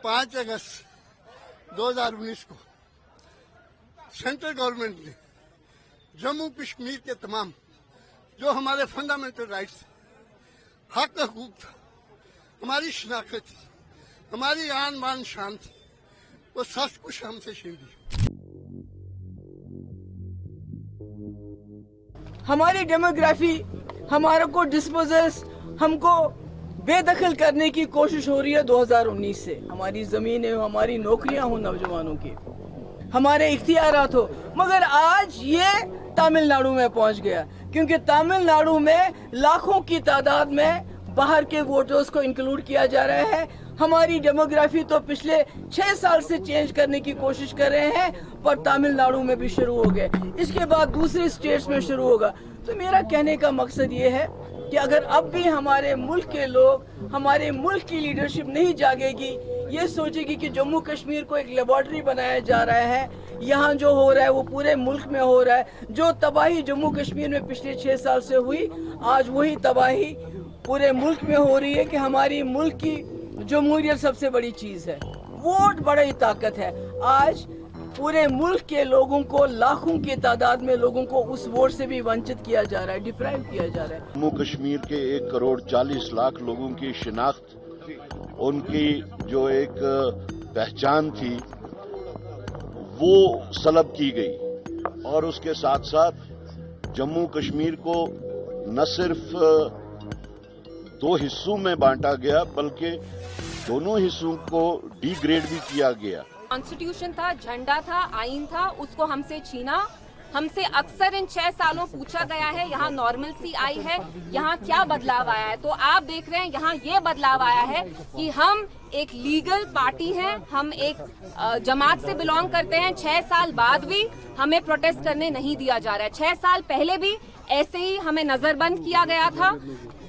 5 अगस्त 2019 को central government ने जम्मू कश्मीर के तमाम जो हमारे फंडामेंटल राइट्स, हक हकूक था, हमारी शनाख्त थी, हमारी आन बान शान थी, वो सब कुछ हमसे छीन ली। हमारी डेमोग्राफी, हमारे को डिस्पोजल्स, हमको बेदखल करने की कोशिश हो रही है 2019 से। हमारी जमीनें हो, हमारी नौकरियां हो नौजवानों की, हमारे इख्तियारात हो, मगर आज ये तमिलनाडु में पहुंच गया, क्योंकि तमिलनाडु में लाखों की तादाद में बाहर के वोटर्स को इंक्लूड किया जा रहा है। हमारी डेमोग्राफी तो पिछले 6 साल से चेंज करने की कोशिश कर रहे हैं, पर तमिलनाडु में भी शुरू हो गए, इसके बाद दूसरे स्टेट्स में शुरू होगा। तो मेरा कहने का मकसद ये है कि अगर अब भी हमारे मुल्क के लोग, हमारे मुल्क की लीडरशिप नहीं जागेगी, ये सोचेगी कि जम्मू कश्मीर को एक लेबोरेटरी बनाया जा रहा है, यहाँ जो हो रहा है वो पूरे मुल्क में हो रहा है, जो तबाही जम्मू कश्मीर में पिछले 6 साल से हुई, आज वही तबाही पूरे मुल्क में हो रही है कि हमारी मुल्क की जमहूरियत सबसे बड़ी चीज है, वोट बड़ी ताकत है। आज पूरे मुल्क के लोगों को, लाखों की तादाद में लोगों को उस वोट से भी वंचित किया जा रहा है, डिप्राइव किया जा रहा है। जम्मू कश्मीर के 1 करोड़ 40 लाख लोगों की शिनाख्त, उनकी जो एक पहचान थी वो सलब की गई, और उसके साथ साथ जम्मू कश्मीर को न सिर्फ 2 हिस्सों में बांटा गया, बल्कि दोनों हिस्सों को डिग्रेड भी किया गया। कॉन्स्टिट्यूशन था, झंडा था, आईन था, उसको हमसे छीना। हमसे अक्सर इन 6 सालों पूछा गया है यहाँ नॉर्मलसी आई है, यहाँ क्या बदलाव आया है। तो आप देख रहे हैं यहाँ ये बदलाव आया है कि हम एक लीगल पार्टी हैं, हम एक जमात से बिलोंग करते हैं। 6 साल बाद भी हमें प्रोटेस्ट करने नहीं दिया जा रहा है। 6 साल पहले भी ऐसे ही हमें नजरबंद किया गया था।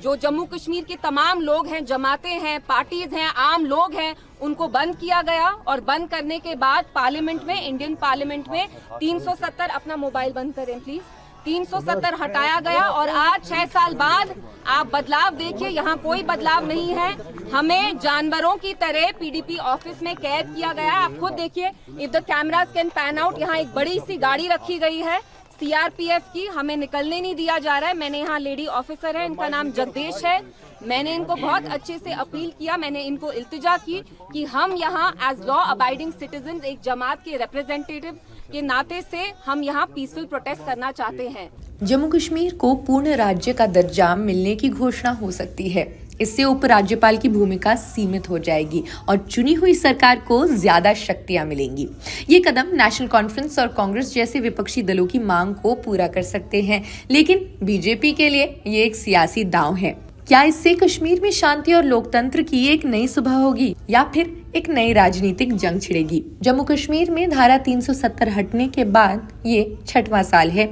जो जम्मू कश्मीर के तमाम लोग हैं, जमातें हैं, पार्टीज हैं, आम लोग हैं, उनको बंद किया गया, और बंद करने के बाद पार्लियामेंट में, इंडियन पार्लियामेंट में 370, अपना मोबाइल बंद करें प्लीज, 370 हटाया गया। और आज 6 साल बाद आप बदलाव देखिए, यहाँ कोई बदलाव नहीं है। हमें जानवरों की तरह पीडीपी ऑफिस में कैद किया गया है। आप खुद देखिए, if the cameras can pan out, यहाँ एक बड़ी सी गाड़ी रखी गई है सीआरपीएफ की, हमें निकलने नहीं दिया जा रहा है। मैंने यहाँ लेडी ऑफिसर है, इनका नाम जगदीश है, मैंने इनको बहुत अच्छे से अपील किया, मैंने इनको इल्तिजा की कि हम यहाँ एज लॉ अबाइडिंग सिटीजन, एक जमात के रिप्रेजेंटेटिव के नाते से हम यहाँ पीसफुल प्रोटेस्ट करना चाहते हैं। जम्मू कश्मीर को पूर्ण राज्य का दर्जा मिलने की घोषणा हो सकती है। इससे उपराज्यपाल की भूमिका सीमित हो जाएगी और चुनी हुई सरकार को ज्यादा शक्तियां मिलेंगी। ये कदम नेशनल कॉन्फ्रेंस और कांग्रेस जैसे विपक्षी दलों की मांग को पूरा कर सकते हैं, लेकिन बीजेपी के लिए ये एक सियासी दांव है। क्या इससे कश्मीर में शांति और लोकतंत्र की एक नई सुबह होगी, या फिर एक नई राजनीतिक जंग छिड़ेगी? जम्मू कश्मीर में धारा 370 हटने के बाद ये 6वां साल है।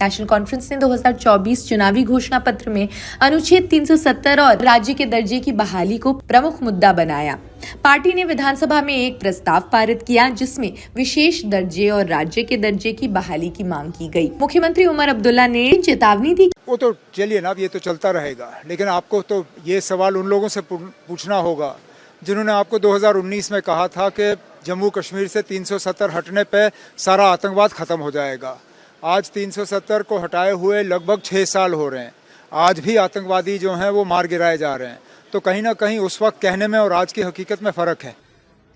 नेशनल कॉन्फ्रेंस ने 2024 चुनावी घोषणा पत्र में अनुच्छेद 370 और राज्य के दर्जे की बहाली को प्रमुख मुद्दा बनाया। पार्टी ने विधानसभा में एक प्रस्ताव पारित किया जिसमें विशेष दर्जे और राज्य के दर्जे की बहाली की मांग की गई। मुख्यमंत्री उमर अब्दुल्ला ने चेतावनी दी। वो तो चलिए ना, ये तो चलता रहेगा, लेकिन आपको तो ये सवाल उन लोगों से पूछना होगा जिन्होंने आपको 2019 में कहा था कि जम्मू कश्मीर से 370 हटने पे सारा आतंकवाद खत्म हो जाएगा। आज 370 को हटाए हुए लगभग 6 साल हो रहे हैं, आज भी आतंकवादी जो हैं वो मार गिराए जा रहे हैं। तो कहीं ना कहीं उस वक्त कहने में और आज की हकीकत में फर्क है।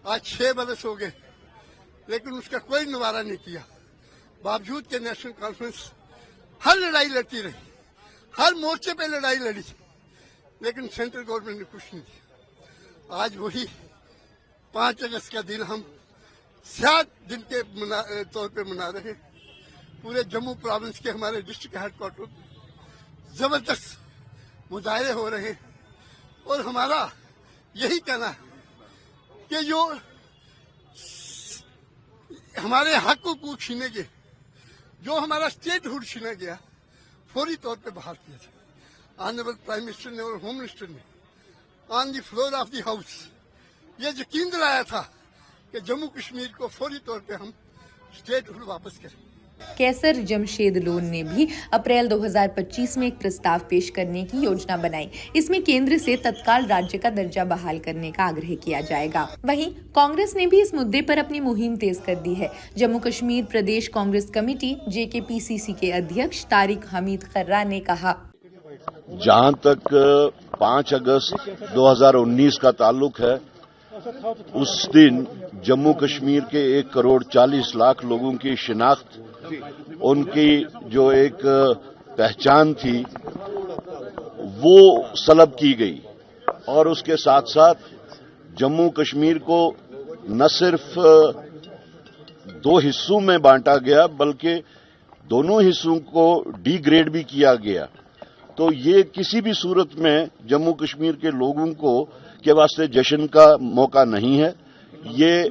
आज 6 बरस हो गए, लेकिन उसका कोई निवारा नहीं किया। बावजूद के नेशनल कॉन्फ्रेंस हर लड़ाई लड़ती रही, हर मोर्चे पे लड़ाई लड़ी, लेकिन सेंट्रल गवर्नमेंट ने कुछ नहीं किया। आज वही 5 अगस्त का दिन हम स्याह दिन के तौर पे मना रहे हैं। पूरे जम्मू प्रोविंस के हमारे डिस्ट्रिक्ट हेडक्वार्टर जबरदस्त मुजाहरे हो रहे हैं, और हमारा यही कहना है कि जो हमारे हक को छीने गए, जो हमारा स्टेटहुड छीना गया, फौरी तौर पे बहाल किया जाए। ऑनरेबल प्राइम मिनिस्टर ने और होम मिनिस्टर ने on the floor of the house ये यकीन दिलाया था कि जम्मू कश्मीर को फौरी तौर पे हम स्टेटहुड वापस करें। कैसर जमशेद लोन ने भी अप्रैल 2025 में एक प्रस्ताव पेश करने की योजना बनाई। इसमें केंद्र से तत्काल राज्य का दर्जा बहाल करने का आग्रह किया जाएगा। वहीं कांग्रेस ने भी इस मुद्दे पर अपनी मुहिम तेज कर दी है। जम्मू कश्मीर प्रदेश कांग्रेस कमेटी JKPCC के अध्यक्ष तारिक हमीद कर्रा ने कहा, जहां तक 5 अगस्त 2019 का ताल्लुक है, उस दिन जम्मू कश्मीर के 1 करोड़ 40 लाख लोगों की शिनाख्त, उनकी जो एक पहचान थी, वो सलब की गई। और उसके साथ साथ जम्मू कश्मीर को न सिर्फ 2 हिस्सों में बांटा गया, बल्कि दोनों हिस्सों को डिग्रेड भी किया गया। तो ये किसी भी सूरत में जम्मू कश्मीर के लोगों के वास्ते जश्न का मौका नहीं है। ये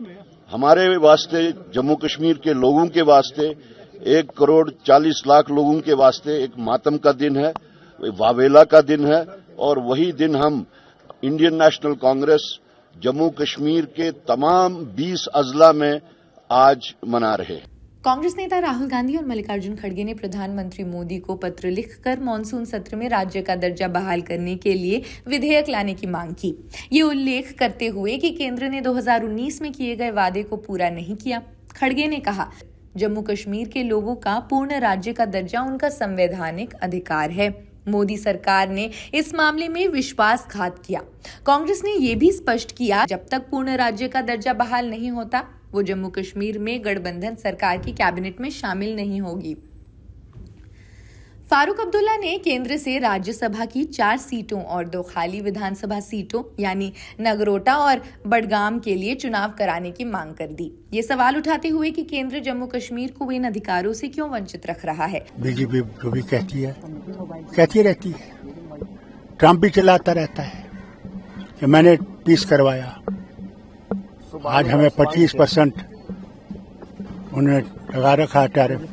हमारे वास्ते, जम्मू कश्मीर के लोगों के वास्ते, 1 करोड़ 40 लाख लोगों के वास्ते एक मातम का दिन है, वावेला का दिन है। और वही दिन हम इंडियन नेशनल कांग्रेस जम्मू कश्मीर के तमाम 20 अजला में आज मना रहे हैं। कांग्रेस नेता राहुल गांधी और मल्लिकार्जुन खड़गे ने प्रधानमंत्री मोदी को पत्र लिखकर मॉनसून सत्र में राज्य का दर्जा बहाल करने के लिए विधेयक लाने की मांग की। ये उल्लेख करते हुए कि केंद्र ने 2019 में किए गए वादे को पूरा नहीं किया। खड़गे ने कहा, जम्मू कश्मीर के लोगों का पूर्ण राज्य का दर्जा उनका संवैधानिक अधिकार है। मोदी सरकार ने इस मामले में विश्वासघात किया। कांग्रेस ने यह भी स्पष्ट किया, जब तक पूर्ण राज्य का दर्जा बहाल नहीं होता, वो जम्मू कश्मीर में गठबंधन सरकार की कैबिनेट में शामिल नहीं होगी। फारूक अब्दुल्ला ने केंद्र से राज्यसभा की 4 सीटों और 2 खाली विधानसभा सीटों यानी नगरोटा और बडगाम के लिए चुनाव कराने की मांग कर दी। ये सवाल उठाते हुए कि केंद्र जम्मू कश्मीर को इन अधिकारों से क्यों वंचित रख रहा है। बीजेपी जो भी कहती रहती है, ट्रंप भी चिल्लाता रहता है कि मैंने पीस करवाया। आज हमें 25% उन्होंने लगा रखा है टैरिफ,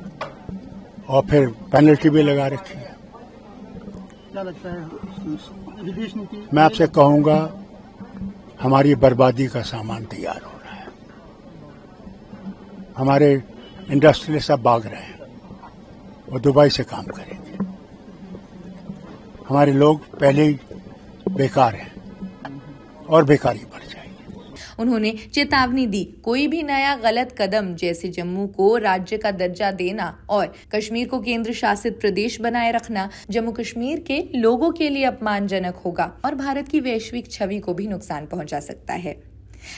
और फिर पेनल्टी भी लगा रखी है। क्या लगता है विदेश नीति? मैं आपसे कहूंगा, हमारी बर्बादी का सामान तैयार हो रहा है। हमारे इंडस्ट्रियलिस्ट सब भाग रहे हैं, वो दुबई से काम करेंगे। हमारे लोग पहले ही बेकार हैं और बेकारी बढ़ जाएगी। उन्होंने चेतावनी दी, कोई भी नया गलत कदम जैसे जम्मू को राज्य का दर्जा देना और कश्मीर को केंद्र शासित प्रदेश बनाए रखना जम्मू कश्मीर के लोगों के लिए अपमानजनक होगा और भारत की वैश्विक छवि को भी नुकसान पहुंचा सकता है।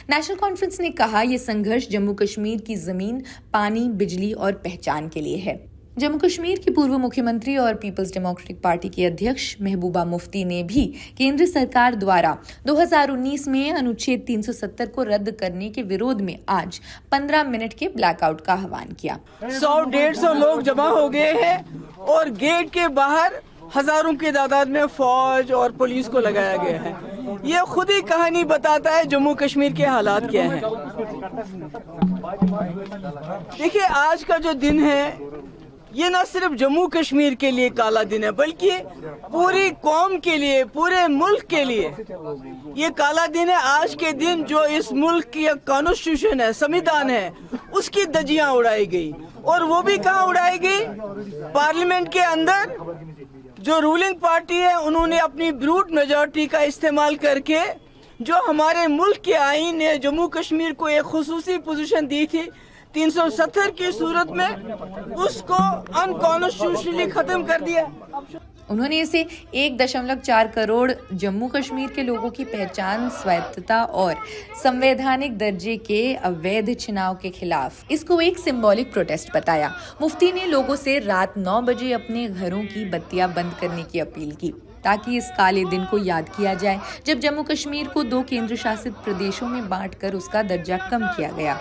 नेशनल कॉन्फ्रेंस ने कहा, यह संघर्ष जम्मू कश्मीर की जमीन, पानी, बिजली और पहचान के लिए है। जम्मू कश्मीर की पूर्व मुख्यमंत्री और पीपल्स डेमोक्रेटिक पार्टी की अध्यक्ष महबूबा मुफ्ती ने भी केंद्र सरकार द्वारा 2019 में अनुच्छेद 370 को रद्द करने के विरोध में आज 15 मिनट के ब्लैकआउट का आह्वान किया। 100-150 लोग जमा हो गए हैं और गेट के बाहर हजारों की तादाद में फौज और पुलिस को लगाया गया है। ये खुद ही कहानी बताता है जम्मू कश्मीर के हालात क्या हैं। देखिए, आज का जो दिन है, ये न सिर्फ जम्मू कश्मीर के लिए काला दिन है, बल्कि पूरी कौम के लिए, पूरे मुल्क के लिए ये काला दिन है। आज के दिन जो इस मुल्क की कॉन्स्टिट्यूशन है, संविधान है, उसकी धज्जियां उड़ाई गई। और वो भी कहाँ उड़ाई गई? पार्लियामेंट के अंदर जो रूलिंग पार्टी है, उन्होंने अपनी ब्रूट मेजॉरिटी का इस्तेमाल करके जो हमारे मुल्क के आईन ने जम्मू कश्मीर को एक खुसूसी पोजीशन दी थी 370 की सूरत में, उसको अनकॉन्स्टिट्यूशनली खत्म कर दिया। उन्होंने इसे 1.4 करोड़ जम्मू कश्मीर के लोगों की पहचान, स्वायत्तता और संवैधानिक दर्जे के अवैध चुनाव के खिलाफ इसको एक सिंबॉलिक प्रोटेस्ट बताया। मुफ्ती ने लोगों से रात 9 बजे अपने घरों की बत्तियां बंद करने की अपील की, ताकि इस काले दिन को याद किया जाए जब जम्मू कश्मीर को 2 केंद्र शासित प्रदेशों में बांटकर उसका दर्जा कम किया गया।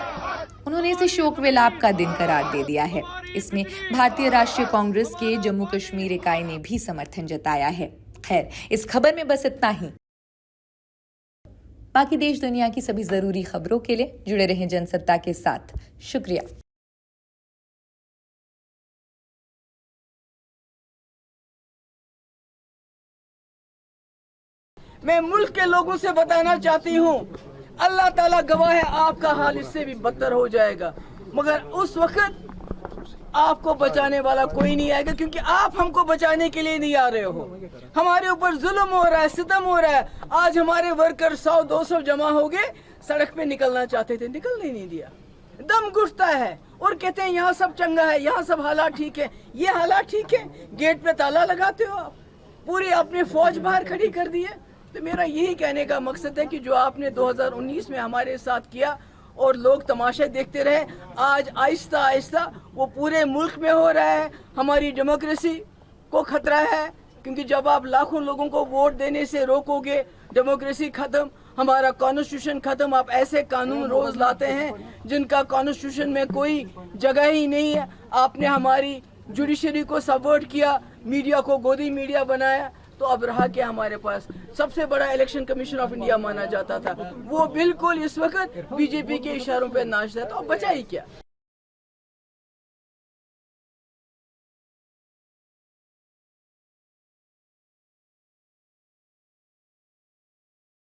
उन्होंने इसे शोक विलाप का दिन करार दे दिया है। इसमें भारतीय राष्ट्रीय कांग्रेस के जम्मू कश्मीर इकाई ने भी समर्थन जताया है। खैर, इस खबर में बस इतना ही। बाकी देश दुनिया की सभी जरूरी खबरों के लिए जुड़े रहें जनसत्ता के साथ। शुक्रिया। मैं मुल्क के लोगों से बताना चाहती हूँ, अल्लाह ताला गवाह है, आपका हाल इससे भी बदतर हो जाएगा। मगर उस वक्त आपको बचाने वाला कोई नहीं आएगा, क्योंकि आप हमको बचाने के लिए नहीं आ रहे हो। हमारे ऊपर जुल्म हो रहा है, सितम हो रहा है। आज हमारे वर्कर 100-200 जमा हो गए, सड़क पे निकलना चाहते थे, निकलने नहीं दिया। दम घुटता है और कहते हैं यहाँ सब चंगा है, यहाँ सब हालात ठीक है। ये हालात ठीक है? गेट पे ताला लगाते हो आप, पूरी अपनी फौज बाहर खड़ी कर दी है। तो मेरा यही कहने का मकसद है कि जो आपने 2019 में हमारे साथ किया और लोग तमाशे देखते रहे, आज आहिस्ता आहिस्ता वो पूरे मुल्क में हो रहा है। हमारी डेमोक्रेसी को खतरा है, क्योंकि जब आप लाखों लोगों को वोट देने से रोकोगे, डेमोक्रेसी खत्म, हमारा कॉन्स्टिट्यूशन खत्म। आप ऐसे कानून रोज लाते हैं जिनका कॉन्स्टिट्यूशन में कोई जगह ही नहीं है। आपने हमारी जुडिशरी को सबवर्ट किया, मीडिया को गोदी मीडिया बनाया। तो अब रहा क्या हमारे पास? सबसे बड़ा इलेक्शन कमीशन ऑफ इंडिया माना जाता था, वो बिल्कुल इस वक्त बीजेपी के इशारों पे नाचता है। तो अब बचा ही क्या?